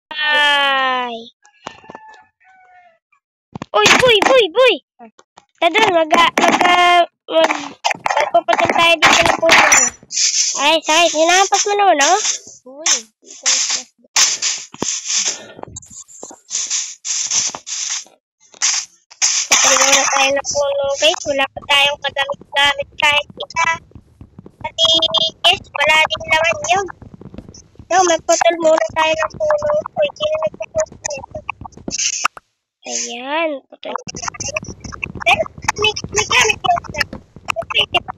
Ay! Uy, boy! Tadon, magpapatol tayo dito na puno. Ay, sakit. Ninahampas mo naman, no? Uy, Patol muna tayo na puno, guys. Wala pa tayong kagamit-gamit kahit isa. Pati, yes, wala din naman yun. So, magpatol muna tayo ng puno. Uy, sino nagpapost na ito? Ayan, patol muna tayo. Pero, may gamit yun sa. Pwede pa.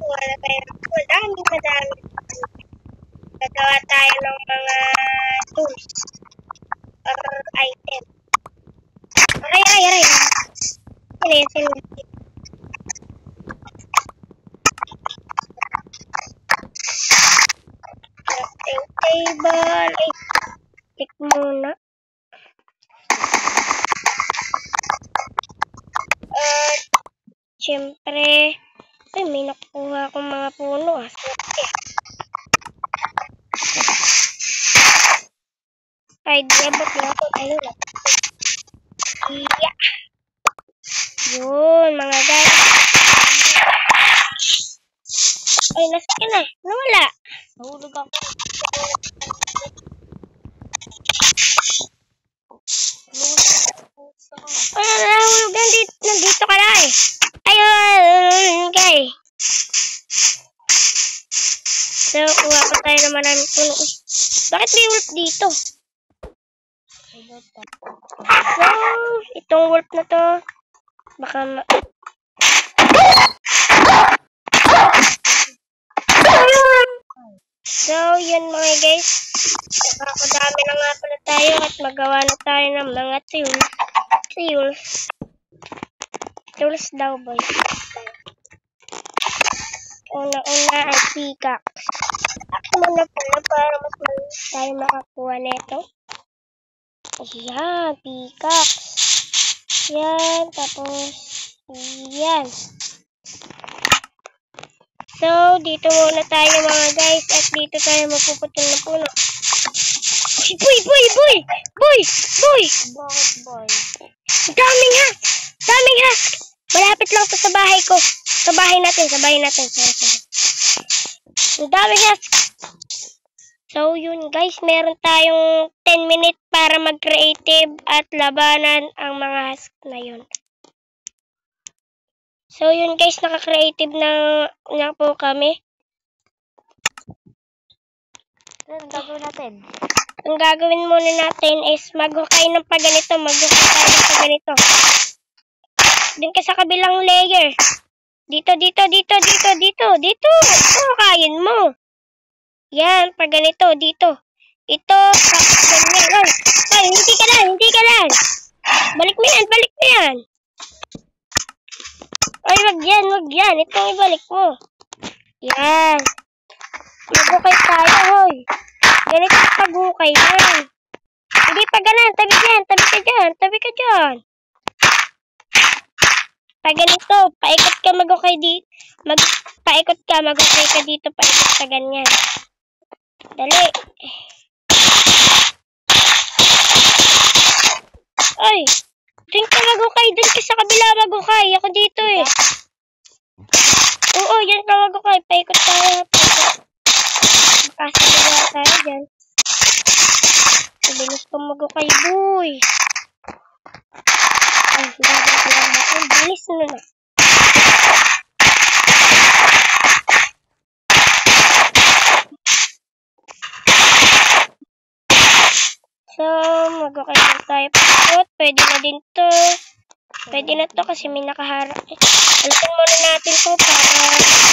Wala tayo ng pool. Madami. Gagawa tayo ng mga tools or item. Aray. Sino. Crafting table. Ay, pick muna. At, syempre, ay, may nakuha akong mga puno. Swerte. Ay, diabot na ako. Ayun na. Yeah. Yun, mga guys. Ay, nasa ka na. Nawala. nahulog ako. Ay, nahulog. Nandito ka na eh. Ayun, guys. So, kuha pa tayo naman ng puno. Bakit may wolf dito? So, itong wolf na to, baka So, yun mga guys. Nakakadami na nga pala tayo at magawa na tayo ng mga tools. Tools daw, boy. Una-una ay pickaxe. Ako muna pala para mas malis tayo makakuha nito. Ayan, pickaxe. Yan, tapos, yan. So, dito muna tayo mga guys at dito tayo mapuputol na puno. Boy! Bakit, boy? Daming husk! Malapit lang to sa bahay ko. Sa bahay natin. Sorry. Ang daming husk. So, yun guys, meron tayong 10 minutes para mag-creative at labanan ang mga husk na yun. So, yun guys, naka-creative na po kami. Ano gagawin natin? Ang gagawin muna natin is maghukay ng paganito. Dun ka sa kabilang layer. Dito. Hukayin mo. Yan, paganito, dito. Ito, ganyan. Ay, hindi ka lang. Balik mo yan. Ay, wag yan. Itong ibalik mo. Yan. Maghukay tayo, hoy. Ganito paghukay yan. Hindi pa ganan. Tabi ka dyan. Pag ganito, paikot ka maghukay dito. Paikot ka, maghukay ka dito. Paikot ka ganyan. Dali. Ay, dun ka maghukay. Dun ka sa kabila maghukay. Ako dito eh. Oo, yan ka maghukay. Paikot tayo. Makasabila tayo dyan. Mabilis kong maghukay, boy. Ay, gagawin ko lang natin. Bilis na. So, maghukay lang tayo. Pwede na din to. Pwede na to kasi may nakaharap. Alasin muna natin to para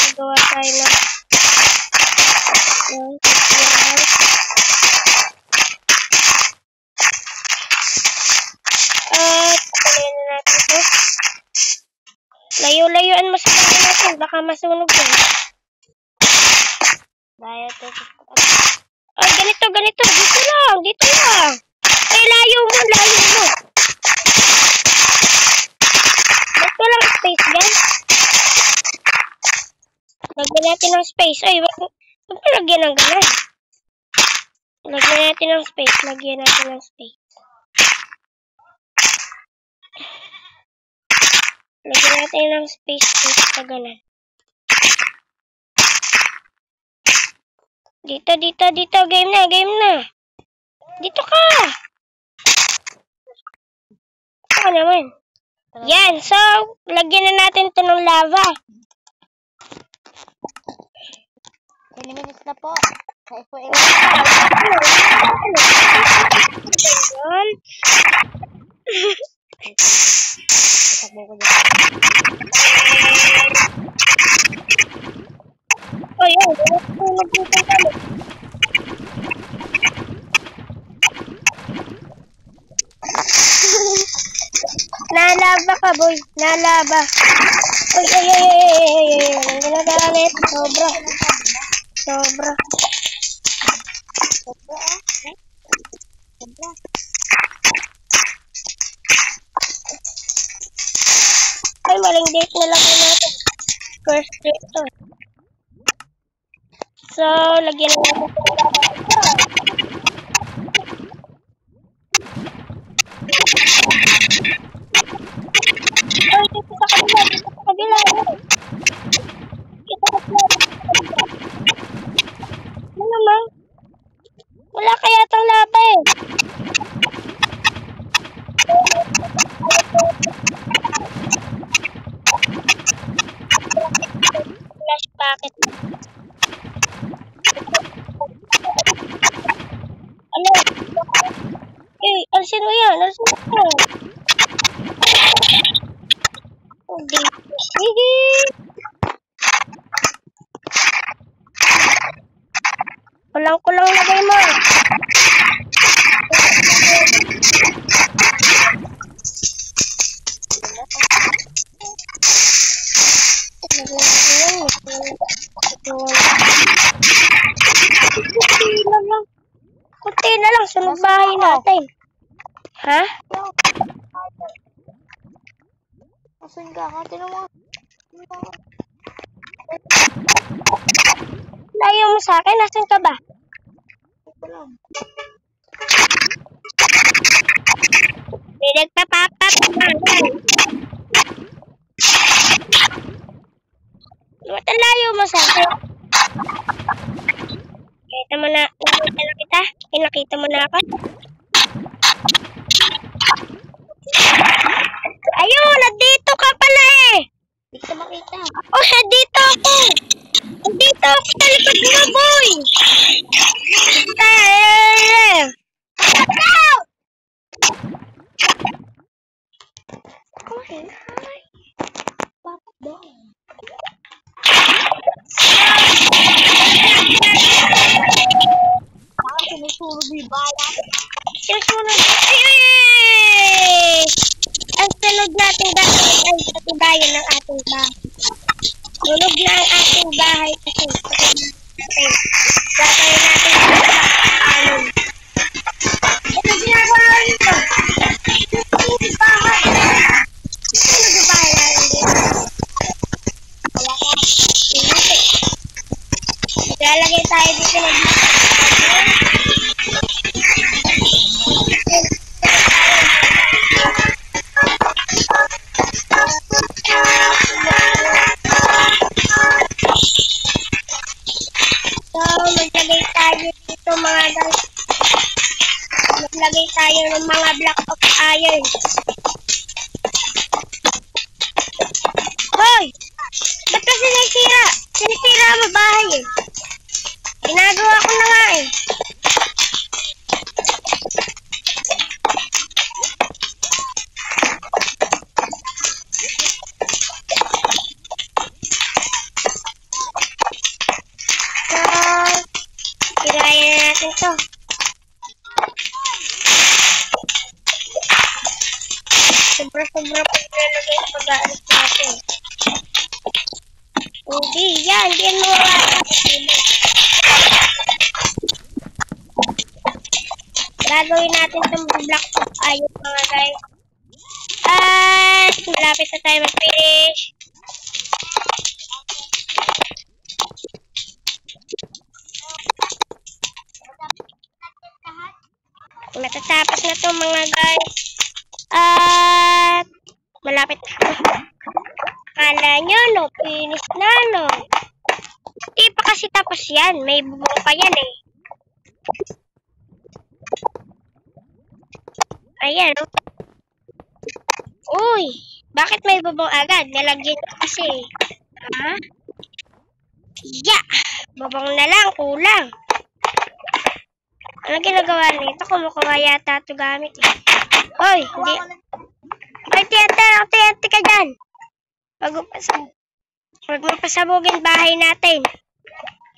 magawa tayo na. At, patuloy na natin to. Layo-layuan mo sa kanya natin. Baka masunog yan. Layo to. Ay, ganito. Dito lang. Ay, layo mo. Ba't walang space dyan? Lagyan natin ng space. Ay, wag palagyan lagyan ng ganun. Lagyan natin ng space. Lagyan natin ng space. Lagyan natin ng space sa ganun. Dito. Game na. Dito ka! Ako naman. Yan. So, lagyan na natin ito ng lava. 10 minutes na po. Oh, yan. Nalaba ka, boy. Nalaba. Ay. Ang ginagamit. Sobra. Ay, maling date na lang natin. First date to. So, lagyan na natin. Ay, dito sa kabila. Ano naman? Wala kaya tang laba eh. Flash packet. Ano? Alsin mo yan. Sige. Kulang lagay mo. Kunti na lang. Sunod bahay natin. Ha? Asan ka? Tinan mo. Layo mo sa akin. Nasaan ka ba? Ito lang. May nagpapapat. Ba't ang layo mo sa akin? Nakita mo na ako? Ayun! Nandito ka pala eh! Hindi ka makita. Oh, nandito ako! Nandito ako sa likod mo, boy! Sinusunod yung bayan. Sinusunod. Ay! Ang sunod nating bahay ay katibayan ng ating bahay. Sunog na ang ating bahay kasi. Gagawin natin ang ito ginagawa nito. Sunog bahay. Sunog bahay natin dito. Wala ka. Maglalagay tayo dito ng maglagay tayo ng mga block of iron. Hoy! Ba't kasi sinisira? Sinisira mo bahay eh. Ginagawa ko na nga eh. So, kirayan na natin to. Sobra-sobra pag nalagay sa pag-aalis natin. Hindi, yan. Yan mo gagawin natin itong block of iron mga guys. At malapit na tayo mag-finish. matatapos na to mga guys. At malapit na ako. Kala nyo, no? Finish na, no? Hindi pa kasi tapos yan. May bubong pa yan eh. Ayan, no? Uy! Bakit may bubong agad? Nalagyan ko kasi. Ha? Yeah! Bubong na lang, kulang. Ano ginagawa nito? Kumukuha yata ito gamit eh. Hoy! Hindi. Hoy, tiyente ka dyan. Huwag mo pasabugin bahay natin.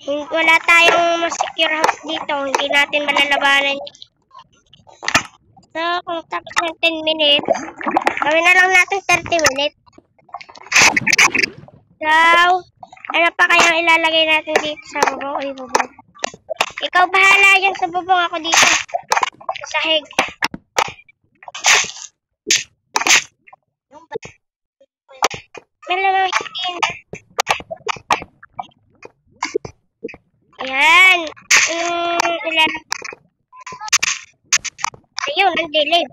Wala tayong secure house dito. Hindi natin malalabanan. So, kung tapos ng 10 minutes, gawin na lang natin 30 minutes. So, ano pa kayang ilalagay natin dito sa bubong? Uy, bubong. Ikaw bahala dyan sa bubong, ako dito. Sa sahig. Malamahin. Ayan. Ayun, ang dilim.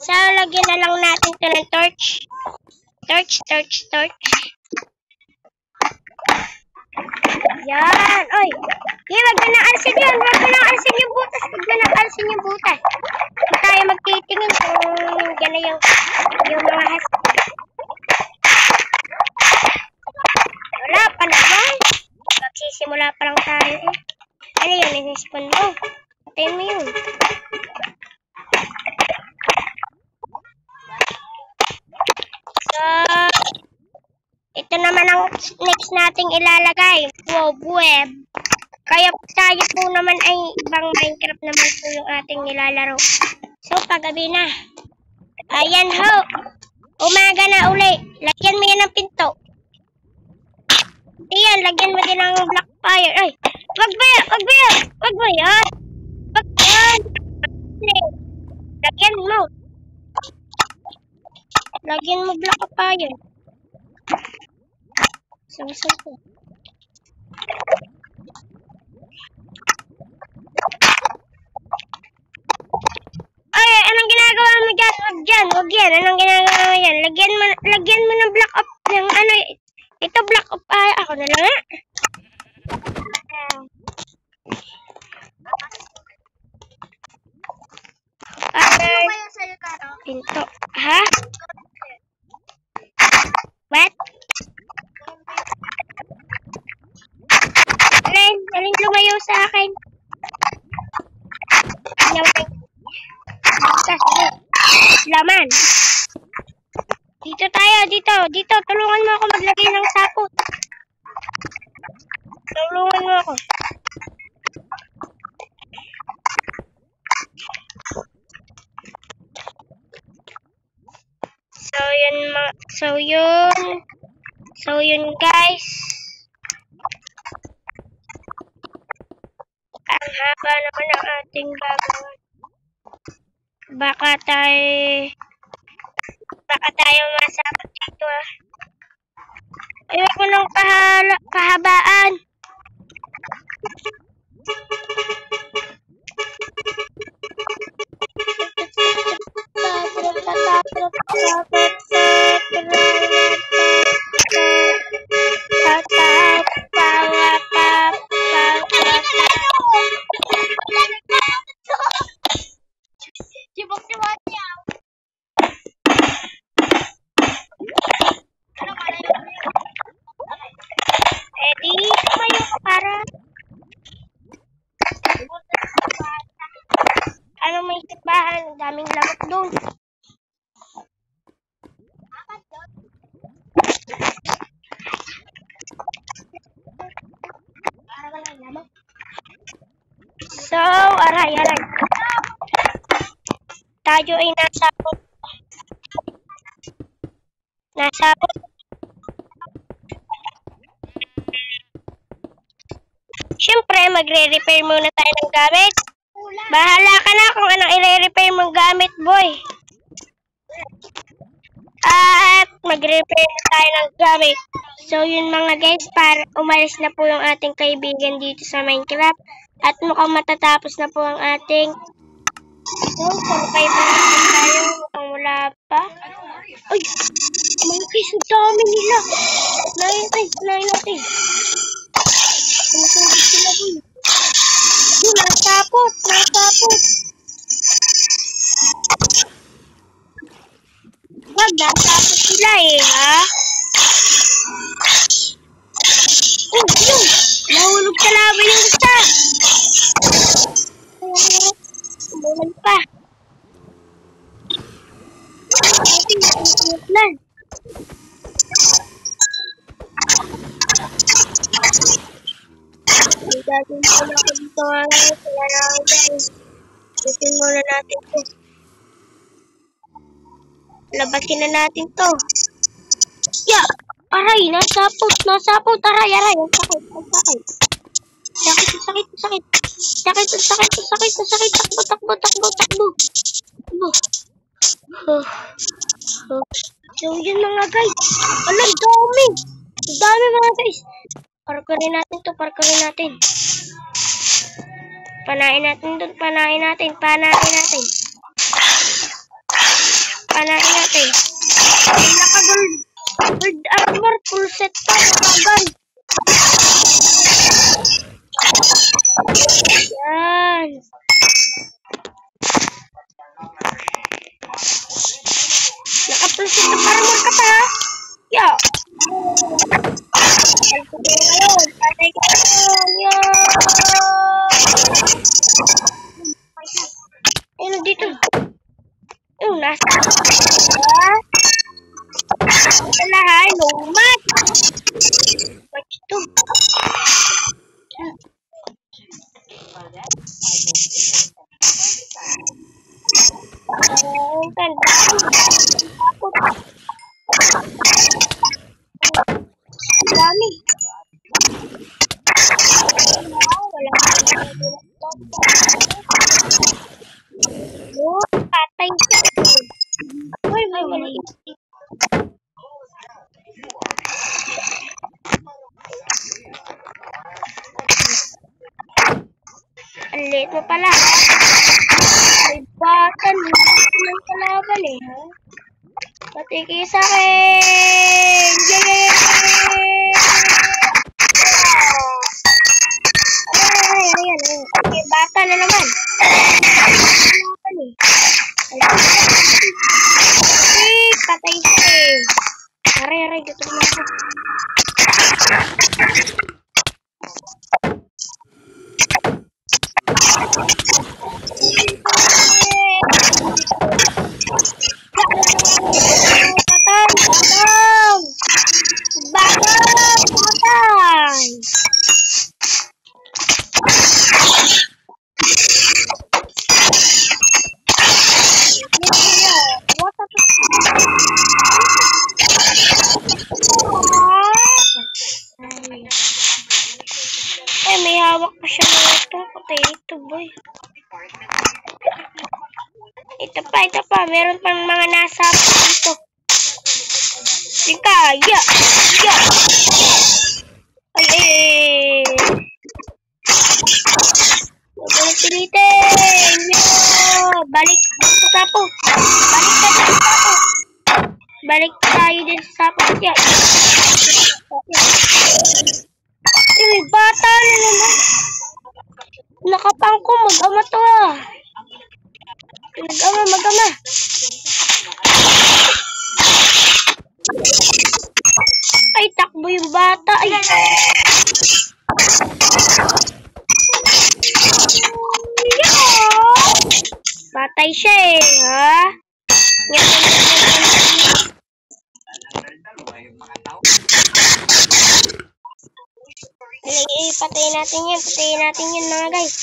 So, lagyan na lang natin ito ng torch. Torch. Yan. Oy. Wag na naalsin yun. Wag na naalsin yung butas. Hindi tayo magtitingin kung gano'n yung mga hasip. Wala pa naman. Magsisimula pa lang tayo eh. Ano yun? Inispan mo. Patayin mo yun. So, ito naman ang next nating ilalagay. Web. Kaya tayo po naman ay ibang Minecraft naman po yung ating nilalaro. So, paggabi na. Ayan ho. Umaga na uli. Lagyan mo yan ng pinto. Ayan, lagyan mo din ng black fire. Ay, wag ba yan? Lagyan mo black fire. So. Ay, anong ginagawa mo dyan? Wag yan. Anong ginagawa mo yan? Lagyan mo ng black up ng ano. Ito black up. Ako na lang nga. Pinto. Ha? What? Alin lumayo sa akin? Laman. Dito tayo, dito. Tulungan mo ako maglagay ng sapot. Tulungan mo ako. So yun guys. Ang haba naman ang ating gagawin. Baka tayo masakot dito ah. Ayoko nang pahabaan. Daming lamok doon. So, aray. Tayo ay nasapot. Siyempre, magre-repair muna tayo ng gamit. Bahala ka na kung anong i-repair mong gamit, boy. At mag-repair na tayo ng gamit. So, yun mga guys, para umalis na po yung ating kaibigan dito sa Minecraft. At mukhang matatapos na po ang ating survive na tayo. Mukhang wala pa. Ay! Mga guys, ang dami nila. Unahin natin. Sumusugod sila po. Yun, nasapot. Wag, nasapot sila ha? Oh, yun! Nahulog sa lava yung isa! Umulan pa. Umulan. May gagawin ko na ako dito ngayon. Kaya guys. Bitin muna natin to. Labasin na natin to. Yeah! Aray! Nasapot! Aray! Ang sakit! Takbo! So, yun mga guys. Alam, dami! Dami mga guys. Parkurin natin. Panain natin. Naka-gold armor, full set pa. Naka-gold. Yan. Naka-full set na armor ka pa, ha? Yeah. Patay ka ngayon. Ayun, dito. Ayun, nasa. Wala, ha? Lumat. What's ito? Dami. Patay siya. Uy, wala. Ang liit mo pala. May batan. May kalaban ha. Patiki sa akin. Yay! Ayan. May bata na naman. Patay siya Aray, gutom na ako. Batang! Ay, may hawak pa siya nito. Patay ito, boy. Ito pa. Meron pang mga nasa dito. Tika, ya. Ay. Pilitin. Balik sa sapo. Balik tayo din sa sapo. Ya. May bata na naman. Nakapangko, mag-ama to Mag-ama. Ay, takbo yung bata. Ay. Patay siya ha? Patayin natin yan mga guys.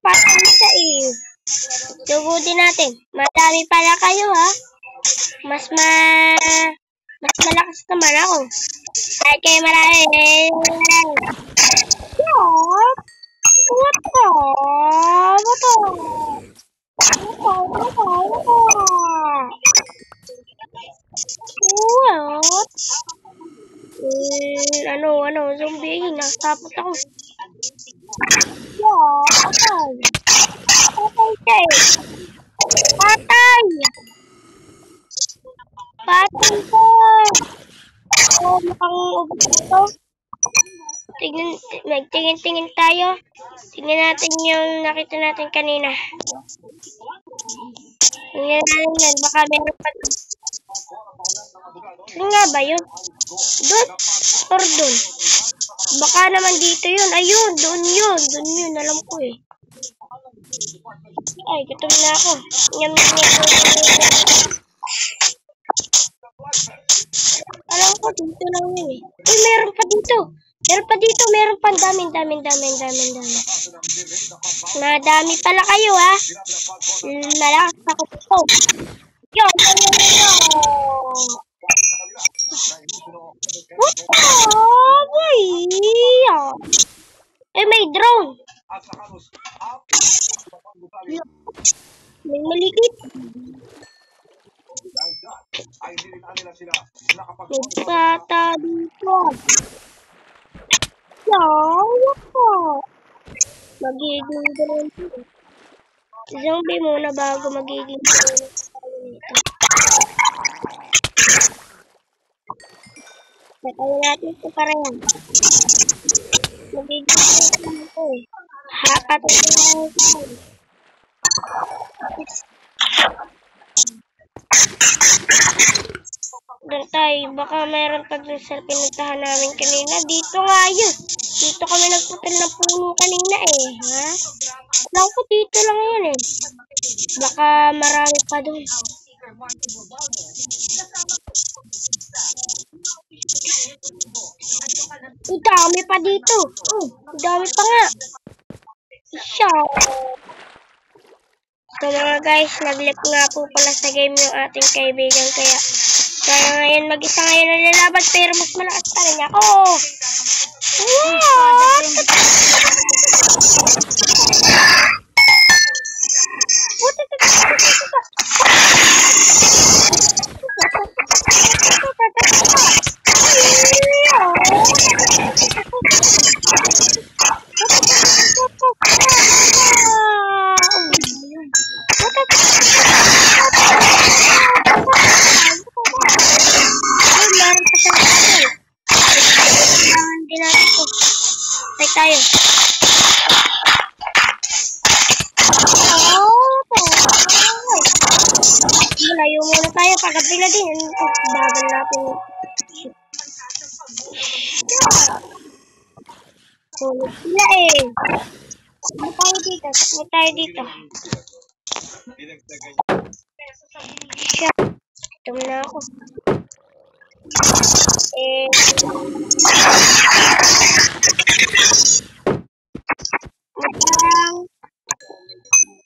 Patay siya Sugudin natin. Madami pala kayo ha. Mas malakas naman ako. Ay kayo marami. What? What? Zombie, nasapot ako. Patay. Patay ka eh. Patay! Patay ka! Oh, mukhang ubos ito. Magtingin-tingin tayo. Tingnan natin yung nakita natin kanina. Tingnan natin yan. Baka meron pa doon. Ano nga ba yun? Doon? Or doon? Baka naman dito yun. Ayun, doon yun. Doon yun. Alam ko eh. Ay, gutom na ako. Nyam. Alam ko, dito lang yun eh. Uy, meron pa dito. Meron pa. Dami. Madami pala kayo, ha? Malakas ako dito. Yo. What the boy? Eh, may drone. May maliit. May bata dito. Yawa ko. Magiging drone dito. Zombie muna bago magiging drone dito. Patayin natin ito parehan. Magiging drone dito eh. Patayin natin ito. Doon tayo, baka mayroon pa dun sa pinuntahan namin kanina. Dito nga yun. Dito kami nagputal ng puno kanina eh. Ha? Alam ko dito lang yan eh. Baka marami pa dun. Dami pa dito. Dami pa nga. Isya. So mga guys, nag-lip nga po pala sa game yung ating kaibigan. Kaya ngayon mag-isa ngayon ang lalaban pero mas malakas pa rin ako. What? Tayo. Malayo muna tayo. Pagkabila din. Bagal natin. Sulit sila eh. Ano tayo dito? Siya. Ito na ako.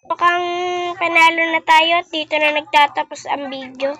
Mukhang panalo na tayo at dito na nagtatapos ang video.